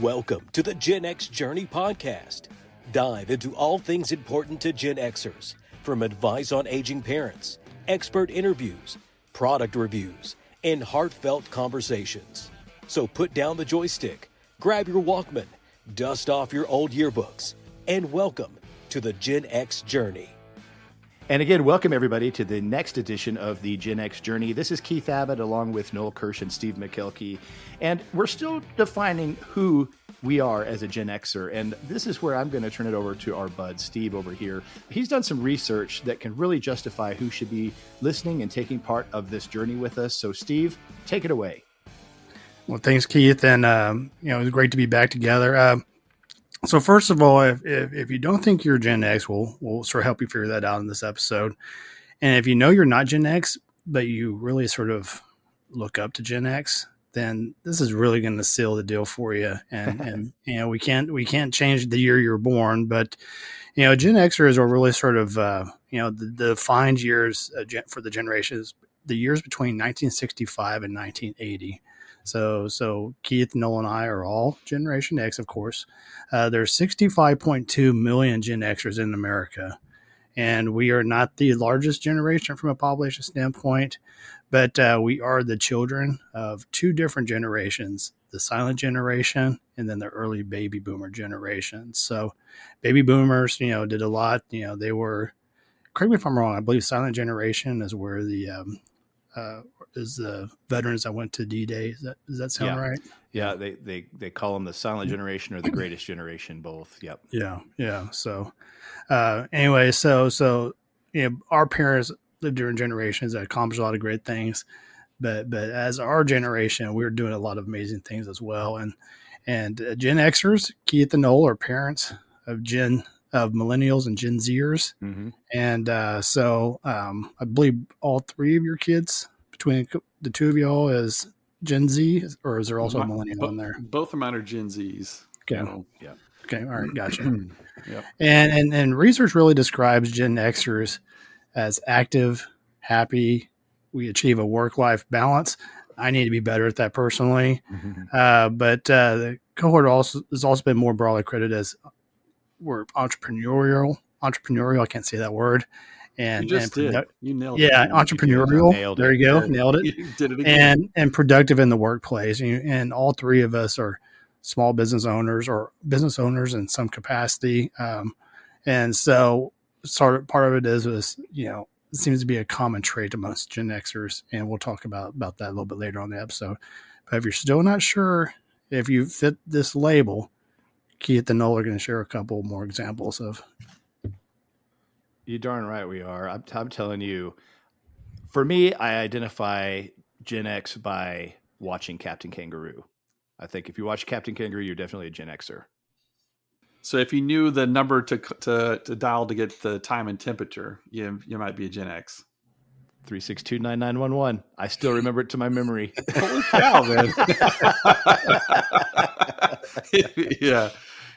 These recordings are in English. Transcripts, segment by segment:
Welcome to the Gen X Journey podcast. Dive into all things important to Gen Xers, from advice on aging parents, expert interviews, product reviews, and heartfelt conversations. So put down the joystick, grab your Walkman, dust off your old yearbooks, and welcome to the Gen X Journey. And again, welcome everybody to the next edition of the Gen X Journey. This is Keith Abbott along with Noel Kirsch and Steve McKelkey. And we're still defining who we are as a Gen Xer. And this is where I'm going to turn it over to our bud, Steve, over here. He's done some research that can really justify who should be listening and taking part of this journey with us. So Steve, take it away. Well, thanks, Keith. And, it was great to be back together. So first of all, if you don't think you're Gen X, we'll sort of help you figure that out in this episode. And if you know you're not Gen X, but you really sort of look up to Gen X, then this is really going to seal the deal for you. And we can't change the year you're born, but Gen Xers are really sort of the defined years for the generations, the years between 1965 and 1980. So Keith, Noel, and I are all Generation X, of course. There's 65.2 million Gen Xers in America, and we are not the largest generation from a population standpoint, but we are the children of two different generations, the silent generation and then the early baby boomer generation. So baby boomers, did a lot. They were, correct me if I'm wrong, I believe silent generation is where is the veterans that went to D-Day. Does that sound right? Yeah, they call them the silent generation or the greatest generation, both. Yep. Yeah. So anyway, so our parents lived during generations that accomplished a lot of great things, but as our generation, we're doing a lot of amazing things as well. And Gen Xers, Keith and Noel, are parents of millennials and Gen Zers. Mm-hmm. And so I believe all three of your kids, between the two of y'all, is Gen Z, or is there also a millennial in there? Both of mine are Gen Zs. Okay. Yeah. Okay. All right. Gotcha. Yep. And research really describes Gen Xers as active, happy. We achieve a work-life balance. I need to be better at that personally. Mm-hmm. But the cohort has also been more broadly credited as we're entrepreneurial. I can't say that word. And you just did. You nailed it. Yeah, entrepreneurial. There you go. Nailed it. You did it again. And productive in the workplace. And all three of us are small business owners or business owners in some capacity. And so part of it is it seems to be a common trait amongst Gen Xers. And we'll talk about that a little bit later on the episode. But if you're still not sure if you fit this label, Keith and Noel are going to share a couple more examples of. You darn right we are. I'm telling you, for me, I identify Gen X by watching Captain Kangaroo. I think if you watch Captain Kangaroo, you're definitely a Gen Xer. So if you knew the number to dial to get the time and temperature, you might be a Gen X. 362-9911. I still remember it to my memory. Holy cow, man. Yeah.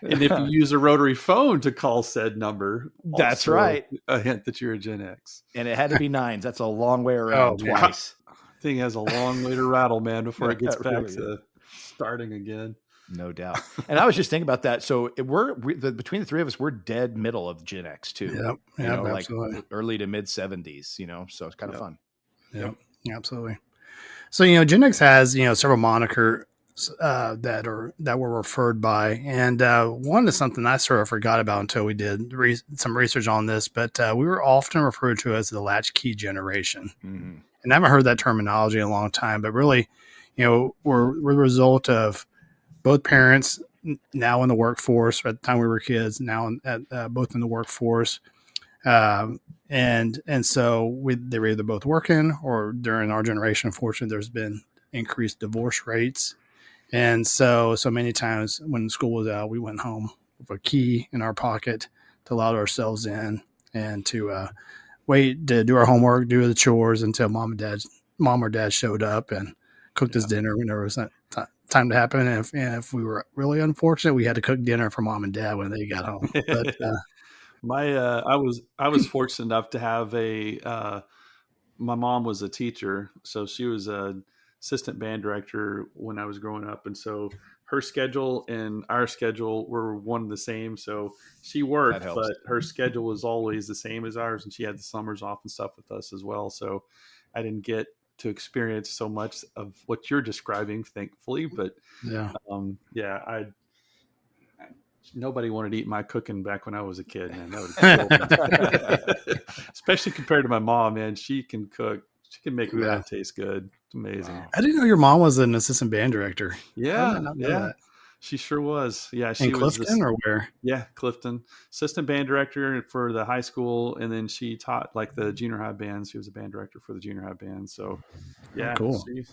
And if you use a rotary phone to call said number, that's right. A hint that you're a Gen X. And it had to be nines. That's a long way around twice. Thing has a long way to rattle, man, before it gets back to starting again. No doubt. And I was just thinking about that. So between the three of us, we're dead middle of Gen X too. Yep, like early to mid 70s, so it's kind of fun. Yep, absolutely. So, Gen X has, several monikers that were referred by. And one is something I sort of forgot about until we did some research on this, but we were often referred to as the latchkey generation. Mm-hmm. And I haven't heard that terminology in a long time, but really, we're the result of both parents now in the workforce, or at the time we were kids, now both in the workforce. And so they were either both working, or during our generation, unfortunately, there's been increased divorce rates. And so many times when school was out, we went home with a key in our pocket to allow ourselves in and to wait to do our homework, do the chores until mom or dad showed up and cooked us dinner whenever it was time to happen. And if we were really unfortunate, we had to cook dinner for mom and dad when they got home. But I was fortunate enough to have my mom was a teacher, so she was a assistant band director when I was growing up, and so her schedule and our schedule were one and the same. So she That worked, helps. but her schedule was always the same as ours, and she had the summers off and stuff with us as well. So I didn't get to experience so much of what you're describing, thankfully. But Yeah. yeah, nobody wanted to eat my cooking back when I was a kid, man. That would kill me. Especially compared to my mom, man. She can cook. She can make Yeah. pie taste good. It's amazing. Wow. I didn't know your mom was an assistant band director. How did I Yeah, not know yeah. that? She sure was. Yeah, In she was Clifton or where? yeah, Clifton, assistant band director for the high school, and then she taught like the junior high bands. She was a band director for the junior high band. So, yeah, Cool. she's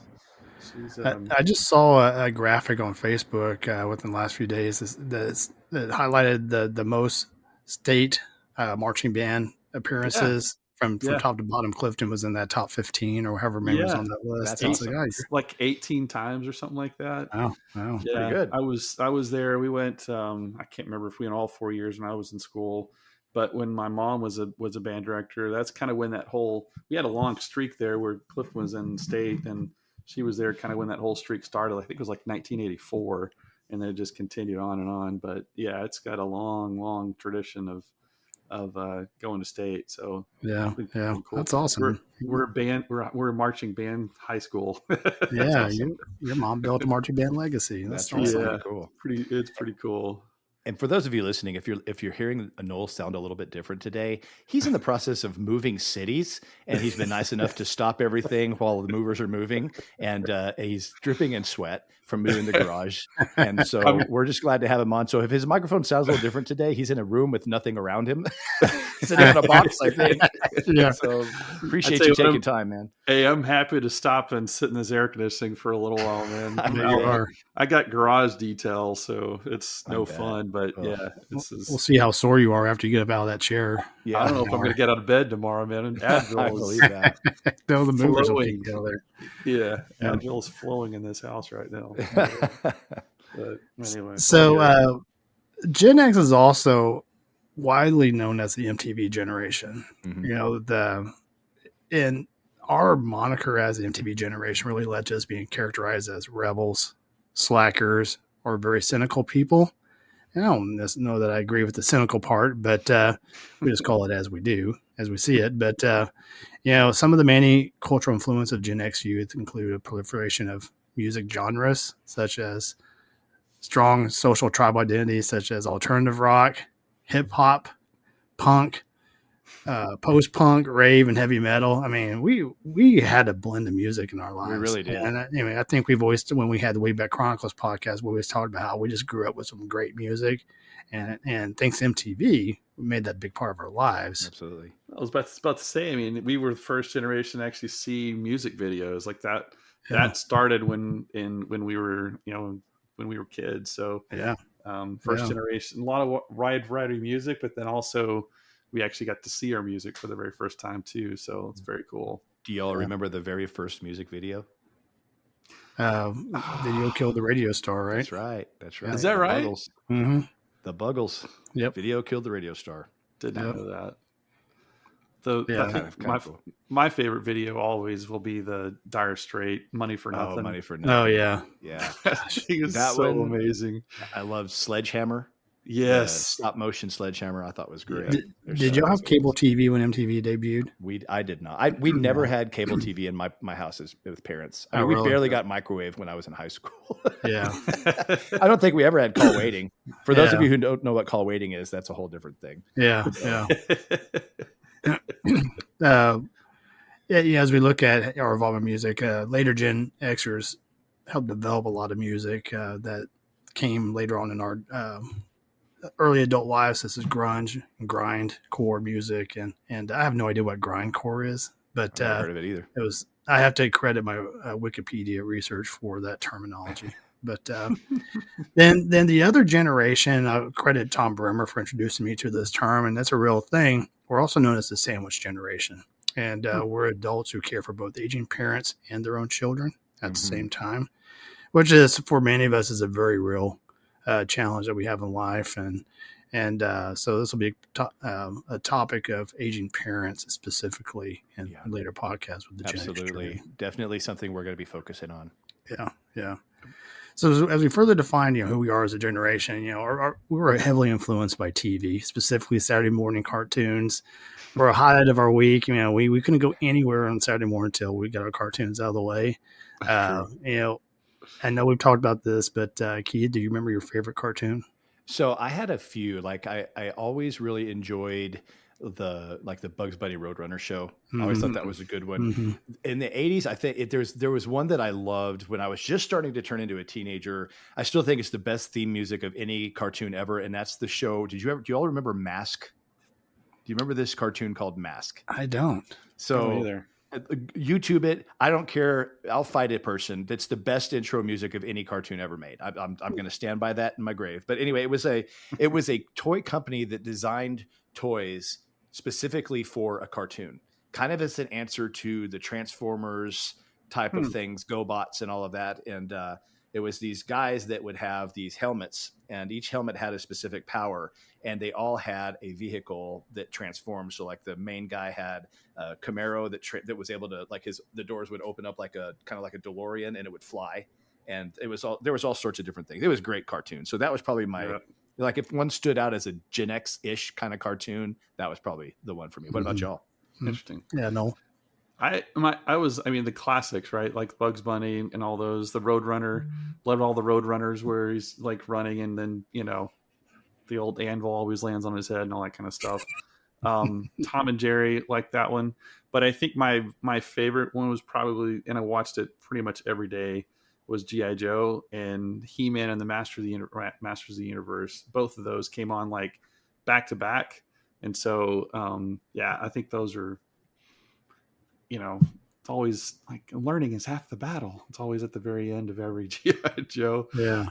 I just saw a graphic on Facebook within the last few days that highlighted the most state marching band appearances from yeah, top to bottom. Clifton was in that top 15 or however many was yeah. on that list. That's It's awesome. like, It's like 18 times or something like that. wow. Yeah, pretty good. I was there. We went. I can't remember if we went all 4 years when I was in school, but when my mom was a band director, that's kind of when that whole we had a long streak there where Clifton was in state and she was there kind of when that whole streak started. I think it was like 1984, and then it just continued on and on. But yeah, it's got a long tradition of going to state. So Yeah, it's yeah, pretty cool. that's awesome. We're a band. We're a marching band high school. Yeah, awesome. your mom built a marching band legacy. That's awesome. right. Yeah, Cool. It's pretty cool. And for those of you listening, if you're hearing Noel sound a little bit different today, he's in the process of moving cities, and he's been nice enough to stop everything while the movers are moving, and he's dripping in sweat from moving the garage. And so we're just glad to have him on. So if his microphone sounds a little different today, he's in a room with nothing around him, sitting in a box, I think. Yeah. So appreciate I'd you say taking time, man. Hey, I'm happy to stop and sit in this air conditioning for a little while, man. Yeah. I got garage detail, so it's no bet. fun. But Ugh. yeah, this is. We'll see how sore you are after you get up out of that chair. Yeah, I don't know if I'm going to get out of bed tomorrow, man. And I Advil believe is that. No, the movers will flowing. keep you there. Yeah, Yeah. Advil is flowing in this house right now. But anyway, So Gen X is also widely known as the MTV generation. Mhm. You know, and our moniker as the MTV generation really led to us being characterized as rebels, slackers, or very cynical people. And I don't know that I agree with the cynical part, but we just call it as we see it. But some of the many cultural influence of Gen X youth include a proliferation of music genres such as strong social tribal identities such as alternative rock, hip hop, punk, post punk, rave, and heavy metal. I mean, we had a blend of music in our lives. We really did. And I think we've always, when we had the Way Back Chronicles podcast, we always talked about how we just grew up with some great music, and thanks to MTV, we made that a big part of our lives. Absolutely. I was about to say. I mean, we were the first generation to actually see music videos like that. Yeah. That started when we were when we were kids. So Yeah. first generation, a lot of wide variety of music, but then also we actually got to see our music for the very first time too. So it's very cool. Do y'all remember the very first music video? Video Killed the Radio Star, right? That's right. Is that right? Buggles. Mm-hmm. The Buggles. Yep. Video killed the radio star. Did not Yep. know that. My favorite video always will be the Dire Straits "Money for Nothing." Oh, Money for Nothing. Oh yeah. Yeah. She is That so one- amazing. I love Sledgehammer. Yes. Stop motion Sledgehammer. I thought was great. Did y'all have cable TV when MTV debuted? I did not. We never had cable TV in my house with parents. I mean, Oh, we really? barely got microwave when I was in high school. Yeah. I don't think we ever had call waiting. For those of Yeah. you who don't know what call waiting is, that's a whole different thing. Yeah. As we look at our evolving music, later Gen Xers helped develop a lot of music that came later on in our early adult lives. This is grunge and grind core music, and I have no idea what grindcore is, but I've never heard of it either. it was. I have to credit my Wikipedia research for that terminology. But then the other generation, I credit Tom Bremer for introducing me to this term, and that's a real thing. We're also known as the sandwich generation, and we're adults who care for both aging parents and their own children at the same time, which is for many of us is a very real challenge that we have in life, and so this will be a topic of aging parents specifically in later podcasts with the Gen X Absolutely, journey. definitely something we're going to be focusing on. Yeah. So as we further define, who we are as a generation, we were heavily influenced by TV, specifically Saturday morning cartoons. For a highlight of our week, we couldn't go anywhere on Saturday morning until we got our cartoons out of the way. I know we've talked about this, but Keith, do you remember your favorite cartoon? So I had a few. Like I always really enjoyed the Bugs Bunny Roadrunner show. I always thought that was a good one. Mm-hmm. In the 80s, I think there was one that I loved when I was just starting to turn into a teenager. I still think it's the best theme music of any cartoon ever, and that's the show. Do you all remember Mask? Do you remember this cartoon called Mask? I don't. So either. YouTube it. I don't care. I'll fight a person. That's the best intro music of any cartoon ever made. I'm going to stand by that in my grave. But anyway, it was a toy company that designed toys specifically for a cartoon, kind of as an answer to the Transformers type of things, GoBots and all of that. And it was these guys that would have these helmets, and each helmet had a specific power, and they all had a vehicle that transformed. So like the main guy had a Camaro that was able to, like, the doors would open up like a kind of like a DeLorean, and it would fly. And there was all sorts of different things. It was a great cartoon. So that was probably like if one stood out as a Gen X-ish kind of cartoon, that was probably the one for me. What about y'all? Interesting. Yeah, no. The classics, right? Like Bugs Bunny and all those, the Roadrunner, loved all the Roadrunners where he's like running and then, the old anvil always lands on his head and all that kind of stuff. Tom and Jerry, like that one. But I think my favorite one was probably, and I watched it pretty much every day, was G.I. Joe and He-Man and the Masters of the Universe. Both of those came on like back to back. And so, I think those are, it's always like learning is half the battle. It's always at the very end of every G.I. Joe. Yeah.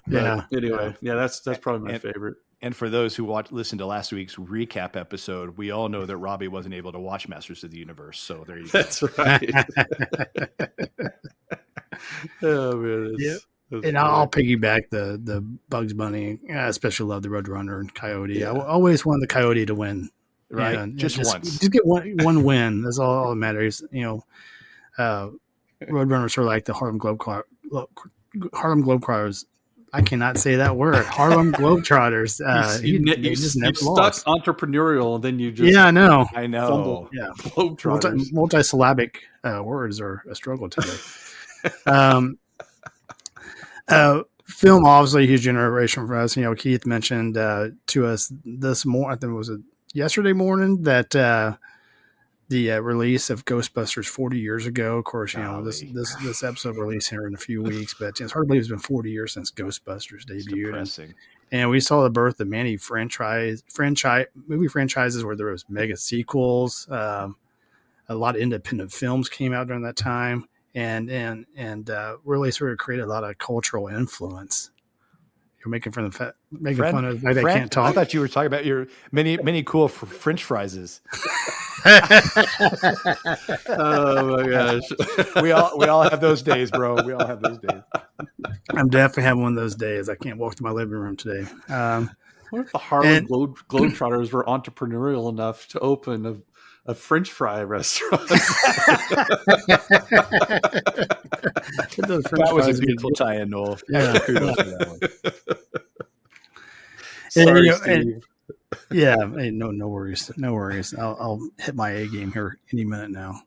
Anyway, that's probably my favorite. And for those who listened to last week's recap episode, we all know that Robbie wasn't able to watch Masters of the Universe. So there you go. That's right. Oh man. And I'll piggyback the Bugs Bunny. I especially love the Roadrunner and Coyote. I always wanted the Coyote to win. Right. Yeah, just once. Just get one win. That's all that matters. Roadrunners are like the Harlem Globetrotters. I cannot say that word. Harlem Globetrotters. You just never stuck lost. Entrepreneurial, and then you just I know. fumble. Yeah, Globetrotters. Multi-syllabic words are a struggle today. Film, obviously, a huge generation for us. Keith mentioned to us this morning, I think it was yesterday morning, that the release of Ghostbusters 40 years ago. Of course, this episode released here in a few weeks, but it's hard to believe it's been 40 years since Ghostbusters debuted. And we saw the birth of many movie franchises where there was mega sequels. A lot of independent films came out during that time, and really sort of created a lot of cultural influence. You're making fun of the fact they can't talk. I thought you were talking about your many cool French fries. Oh my gosh. we all have those days, bro. We all have those days. I'm definitely having one of those days. I can't walk to my living room today. What if the Harlem Globetrotters were entrepreneurial enough to open a French fry restaurant? That was a beautiful tie-in, Noel. Yeah. Kudos for that one. Sorry, Steve. Hey, no worries. I'll hit my A game here any minute now.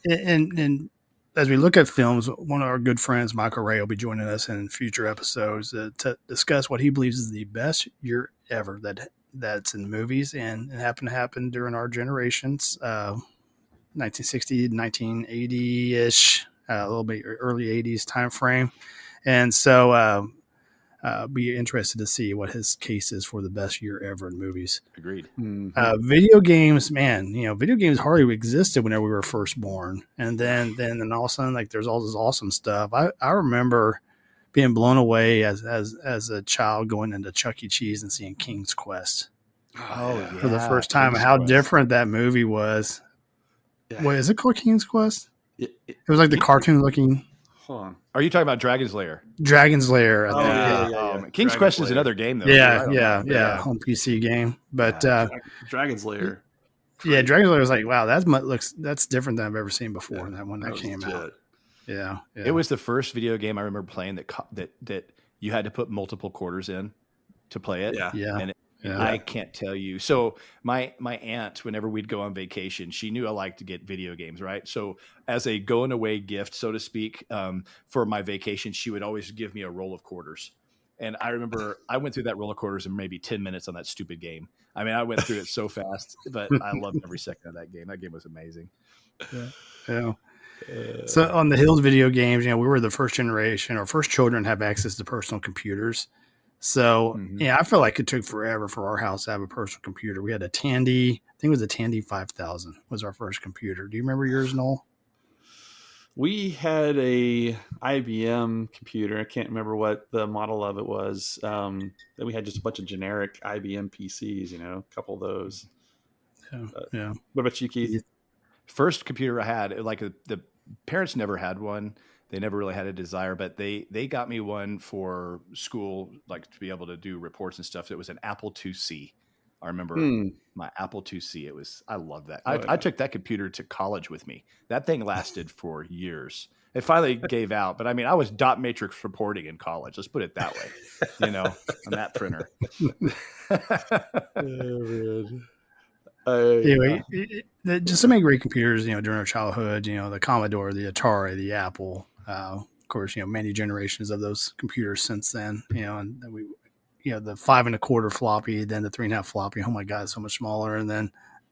And as we look at films, one of our good friends, Michael Ray, will be joining us in future episodes to discuss what he believes is the best year ever that's in movies, and it happened to happen during our generations, 1960, 1980-ish, a little bit early 80s time frame. And so be interested to see what his case is for the best year ever in movies. Agreed. Mm-hmm. Video games, man, video games hardly existed whenever we were first born. And then all of a sudden, like, there's all this awesome stuff. I remember being blown away as a child going into Chuck E. Cheese and seeing King's Quest. For the first time, King's Quest. Different that movie was. Yeah. Wait, is it called King's Quest? It was like the cartoon looking. Hold on. Are you talking about Dragon's Lair? Dragon's Lair. Oh, yeah. King's Quest is another game, though. Yeah. Home PC game. But Dragon's Lair. Yeah, Dragon's Lair was like, wow, that's different than I've ever seen before. That one that came out. Yeah. It was the first video game I remember playing that you had to put multiple quarters in to play it. Yeah. Yeah. And Yeah. I can't tell you. So my aunt, whenever we'd go on vacation, she knew I liked to get video games, right? So as a going away gift, so to speak, for my vacation, she would always give me a roll of quarters. And I remember I went through that roll of quarters in maybe 10 minutes on that stupid game. I mean, I went through it so fast, but I loved every second of that game. That game was amazing. Yeah. Yeah. So on the Hills video games, we were the first generation or first children to have access to personal computers. So yeah, I feel like it took forever for our house to have a personal computer. We had a Tandy, I think it was a Tandy 5000 was our first computer. Do you remember yours, Noel? We had a IBM computer. I can't remember what the model of it was. Then we had just a bunch of generic IBM PCs, a couple of those. Yeah. What about you, Keith? First computer I had, like the parents never had one. They never really had a desire, but they got me one for school, like to be able to do reports and stuff. It was an Apple IIc. I remember my Apple IIc. I love that. I took that computer to college with me. That thing lasted for years. It finally gave out, but I mean, I was dot matrix reporting in college. Let's put it that way, on that printer. Anyway, just so many great computers, during our childhood, the Commodore, the Atari, the Apple, of course, many generations of those computers since then, and we, the 5 1/4 floppy, then the 3 1/2 floppy. Oh my God, so much smaller. And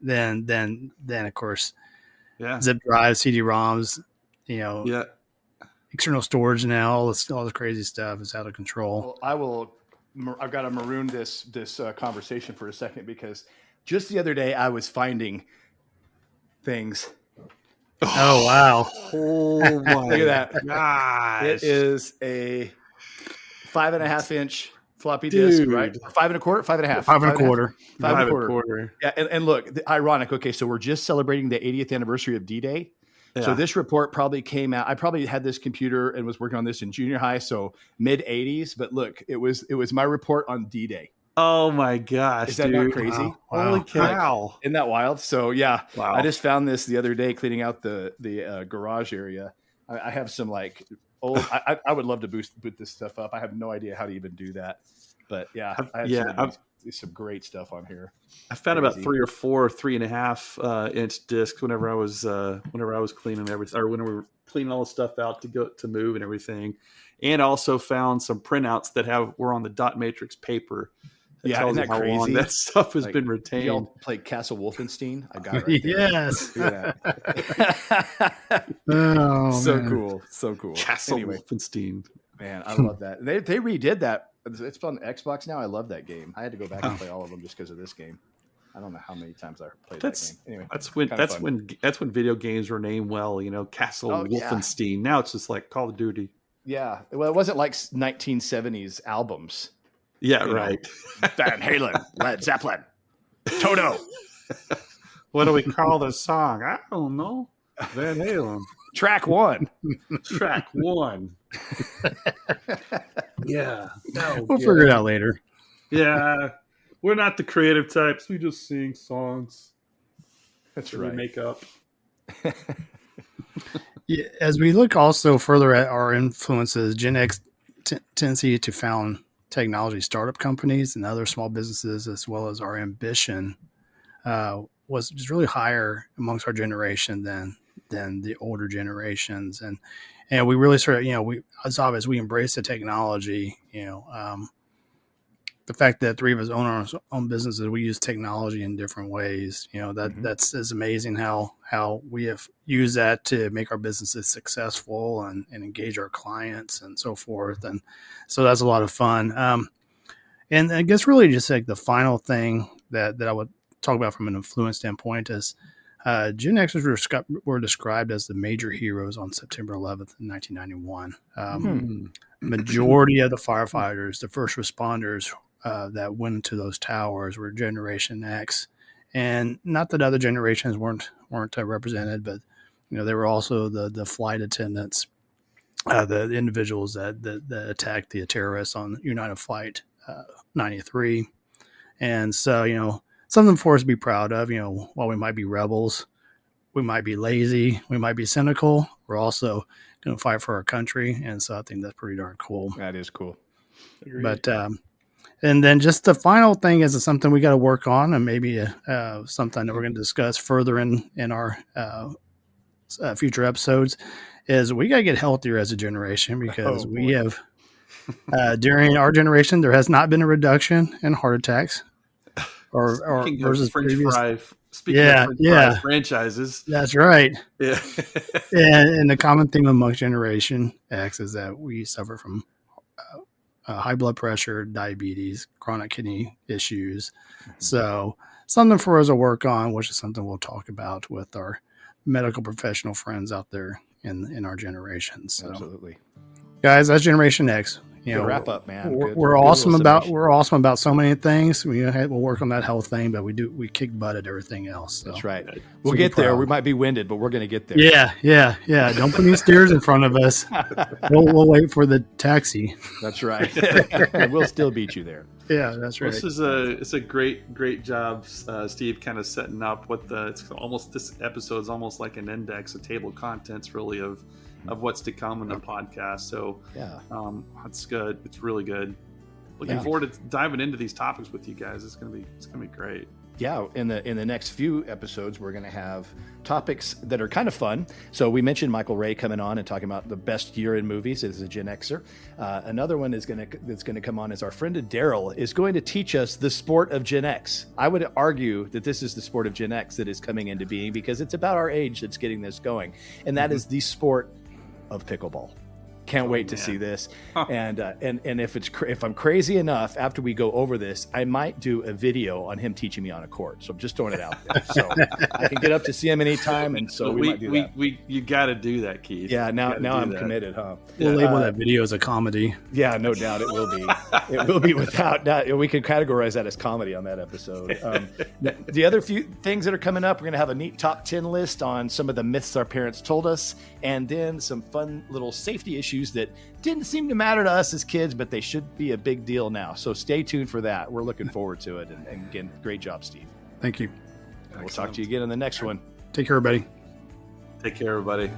then of course, zip drives, CD-ROMs, external storage now, all this crazy stuff is out of control. Well, I've got to maroon this conversation for a second because just the other day I was finding things. Oh, wow. Oh my Look at that. gosh. It is a 5 1/2 inch floppy disk, right? 5 1/4, 5 1/2. 5 1/4. 5 1/4. Yeah. And look, ironic. Okay. So we're just celebrating the 80th anniversary of D-Day. Yeah. So this report probably came out. I probably had this computer and was working on this in junior high. So mid 80s, but look, it was my report on D-Day. Oh my gosh. Is that not crazy? Wow. Holy cow. Isn't that wild? So yeah, wow. I just found this the other day cleaning out the garage area. I have some like old, I would love to boot this stuff up. I have no idea how to even do that, but yeah, I have some great stuff on here. I found about 3 or 4 3 1/2 inch discs whenever I was cleaning everything, or when we were cleaning all the stuff out to move and everything, and also found some printouts that were on the dot matrix paper. Yeah, isn't that how crazy? Long that stuff has been retained. Y'all played Castle Wolfenstein? I got it right there. Yes. Look at that. So cool. Castle Wolfenstein. Man, I love that. They redid that. It's on Xbox now. I love that game. I had to go back and play all of them just because of this game. I don't know how many times I played that game. Anyway, that's when video games were named well. Castle Wolfenstein. Yeah. Now it's just like Call of Duty. Yeah. Well, it wasn't like 1970s albums. Yeah, right. Van Halen, Led Zeppelin, Toto. What do we call this song? I don't know. Van Halen. Track 1. Track 1. Yeah. We'll figure it out later. Yeah. We're not the creative types. We just sing songs. That's right. We make up. Yeah, as we look also further at our influences, Gen X tendency to found technology startup companies and other small businesses, as well as our ambition, was just really higher amongst our generation than the older generations. And we really sort of, as obvious, we embrace the technology, the fact that 3 of us own our own businesses, we use technology in different ways. That's amazing how we have used that to make our businesses successful and engage our clients and so forth. And so that's a lot of fun. And I guess really just like the final thing that I would talk about from an influence standpoint is Gen Xers were described as the major heroes on September 11th, 1991. Majority of the firefighters, the first responders that went into those towers were Generation X, and not that other generations weren't represented, but they were also the flight attendants, the individuals that attacked the terrorists on United Flight 93, and so something for us to be proud of. While we might be rebels, we might be lazy, we might be cynical, we're also going to fight for our country. And so I think that's pretty darn cool. That is cool. Agreed. But and then just the final thing is something we got to work on, and maybe something that we're going to discuss further in our future episodes, is we got to get healthier as a generation, because we have during our generation there has not been a reduction in heart attacks or versus previous. Speaking of French fry franchises, that's right. Yeah. and the common theme amongst Generation X is that we suffer from high blood pressure, diabetes, chronic kidney issues. So something for us to work on, which is something we'll talk about with our medical professional friends out there in our generation. So, absolutely, guys, that's Generation X. Good wrap up, man. We're awesome about so many things. We'll work on that health thing, but we kick butt at everything else. So. That's right. We'll get there. We might be winded, but we're going to get there. Yeah. Don't put any steers in front of us. We'll wait for the taxi. That's right. We'll still beat you there. Yeah, that's right. It's a great job, Steve, kind of setting up what this episode is almost like an index, a table of contents, really, of what's to come in the podcast. So yeah, it's good. It's really good. Looking forward to diving into these topics with you guys. It's gonna be great. Yeah, in the next few episodes, we're going to have topics that are kind of fun. So we mentioned Michael Ray coming on and talking about the best year in movies as a Gen Xer. Another one that's going to come on is our friend Daryl is going to teach us the sport of Gen X. I would argue that this is the sport of Gen X that is coming into being, because it's about our age that's getting this going, and that is the sport of pickleball. Can't wait to see this. And if I'm crazy enough, after we go over this, I might do a video on him teaching me on a court. So I'm just throwing it out there. So I can get up to see him anytime, and so we might do that. You got to do that, Keith. Yeah, now I'm committed, huh? We'll label that video as a comedy. Yeah, no doubt it will be. It will be without doubt. We can categorize that as comedy on that episode. The other few things that are coming up, we're going to have a neat top 10 list on some of the myths our parents told us, and then some fun little safety issues that didn't seem to matter to us as kids, but they should be a big deal now. So stay tuned for that. We're looking forward to it. And again, great job, Steve. Thank you. We'll talk to you again in the next one. Take care, everybody. Take care, everybody.